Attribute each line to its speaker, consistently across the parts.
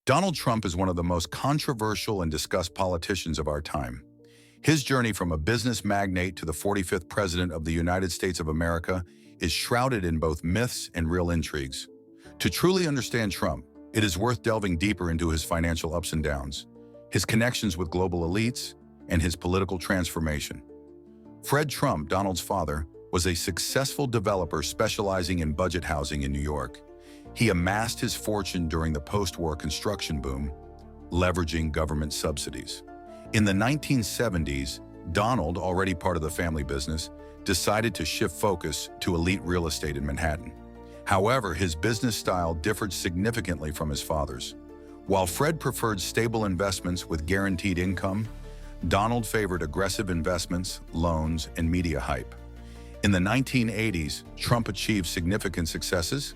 Speaker 1: Donald Trump is one of the most controversial and discussed politicians of our time. His journey from a business magnate to the 45th President of the United States of America is shrouded in both myths and real intrigues. To truly understand Trump, it is worth delving deeper into his financial ups and downs, his connections with global elites, and his political transformation. Fred Trump, Donald's father, was a successful developer specializing in budget housing in New York. He amassed his fortune during the post-war construction boom, leveraging government subsidies. In the 1970s, Donald, already part of the family business, decided to shift focus to elite real estate in Manhattan. However, his business style differed significantly from his father's. While Fred preferred stable investments with guaranteed income, Donald favored aggressive investments, loans, and media hype. In the 1980s, Trump achieved significant successes.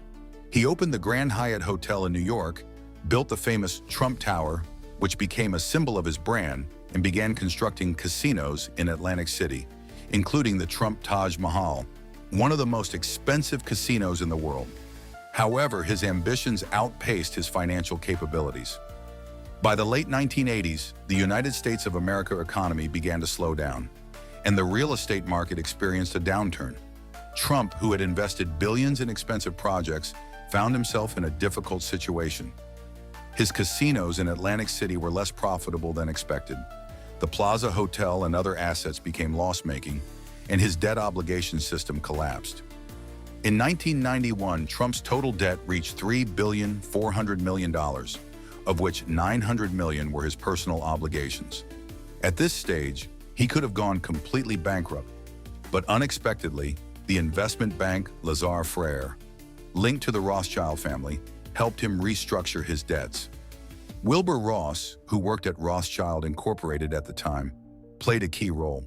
Speaker 1: He opened the Grand Hyatt Hotel in New York, built the famous Trump Tower, which became a symbol of his brand, and began constructing casinos in Atlantic City, including the Trump Taj Mahal, one of the most expensive casinos in the world. However, his ambitions outpaced his financial capabilities. By the late 1980s, the United States of America economy began to slow down, and the real estate market experienced a downturn. Trump, who had invested billions in expensive projects, found himself in a difficult situation. His casinos in Atlantic City were less profitable than expected. The Plaza Hotel and other assets became loss-making, and his debt obligation system collapsed. In 1991, Trump's total debt reached $3.4 billion, of which $900 million were his personal obligations. At this stage, he could have gone completely bankrupt, but unexpectedly, the investment bank Lazar Frères, linked to the Rothschild family, helped him restructure his debts. Wilbur Ross, who worked at Rothschild Incorporated at the time, played a key role.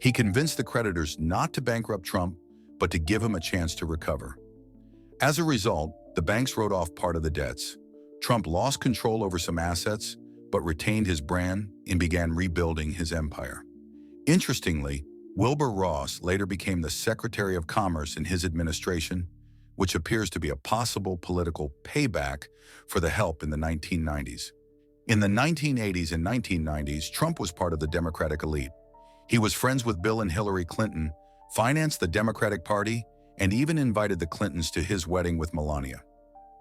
Speaker 1: He convinced the creditors not to bankrupt Trump, but to give him a chance to recover. As a result, the banks wrote off part of the debts. Trump lost control over some assets, but retained his brand and began rebuilding his empire. Interestingly, Wilbur Ross later became the Secretary of Commerce in his administration, which appears to be a possible political payback for the help in the 1990s. In the 1980s and 1990s, Trump was part of the Democratic elite. He was friends with Bill and Hillary Clinton, financed the Democratic Party, and even invited the Clintons to his wedding with Melania.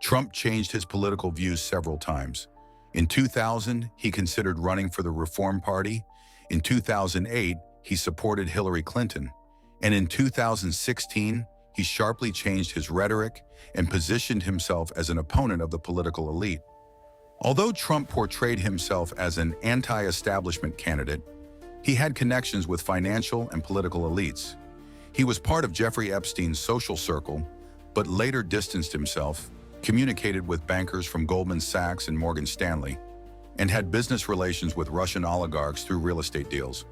Speaker 1: Trump changed his political views several times. In 2000, he considered running for the Reform Party. In 2008, he supported Hillary Clinton. And in 2016, he sharply changed his rhetoric and positioned himself as an opponent of the political elite. Although Trump portrayed himself as an anti-establishment candidate, he had connections with financial and political elites. He was part of Jeffrey Epstein's social circle, but later distanced himself, communicated with bankers from Goldman Sachs and Morgan Stanley, and had business relations with Russian oligarchs through real estate deals.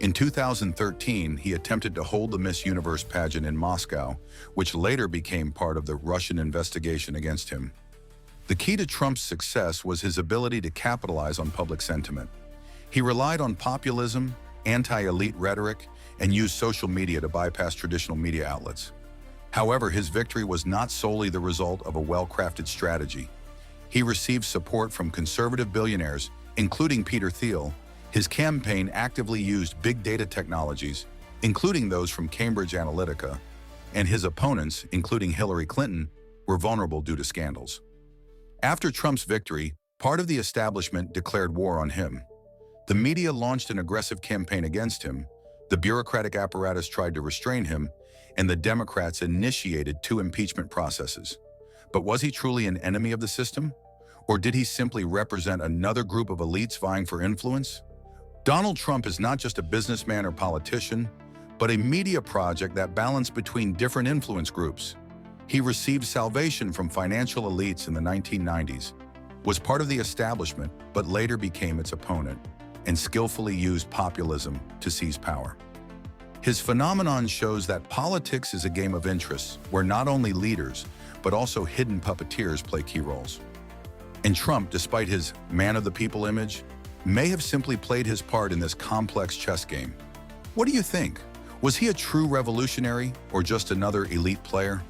Speaker 1: In 2013, he attempted to hold the Miss Universe pageant in Moscow, which later became part of the Russian investigation against him. The key to Trump's success was his ability to capitalize on public sentiment. He relied on populism, anti-elite rhetoric, and used social media to bypass traditional media outlets. However, his victory was not solely the result of a well-crafted strategy. He received support from conservative billionaires, including Peter Thiel. His campaign actively used big data technologies, including those from Cambridge Analytica, and his opponents, including Hillary Clinton, were vulnerable due to scandals. After Trump's victory, part of the establishment declared war on him. The media launched an aggressive campaign against him, the bureaucratic apparatus tried to restrain him, and the Democrats initiated 2 impeachment processes. But was he truly an enemy of the system? Or did he simply represent another group of elites vying for influence? Donald Trump is not just a businessman or politician, but a media project that balanced between different influence groups. He received salvation from financial elites in the 1990s, was part of the establishment, but later became its opponent, and skillfully used populism to seize power. His phenomenon shows that politics is a game of interests where not only leaders, but also hidden puppeteers play key roles. And Trump, despite his man-of-the-people image, may have simply played his part in this complex chess game. What do you think? Was he a true revolutionary or just another elite player?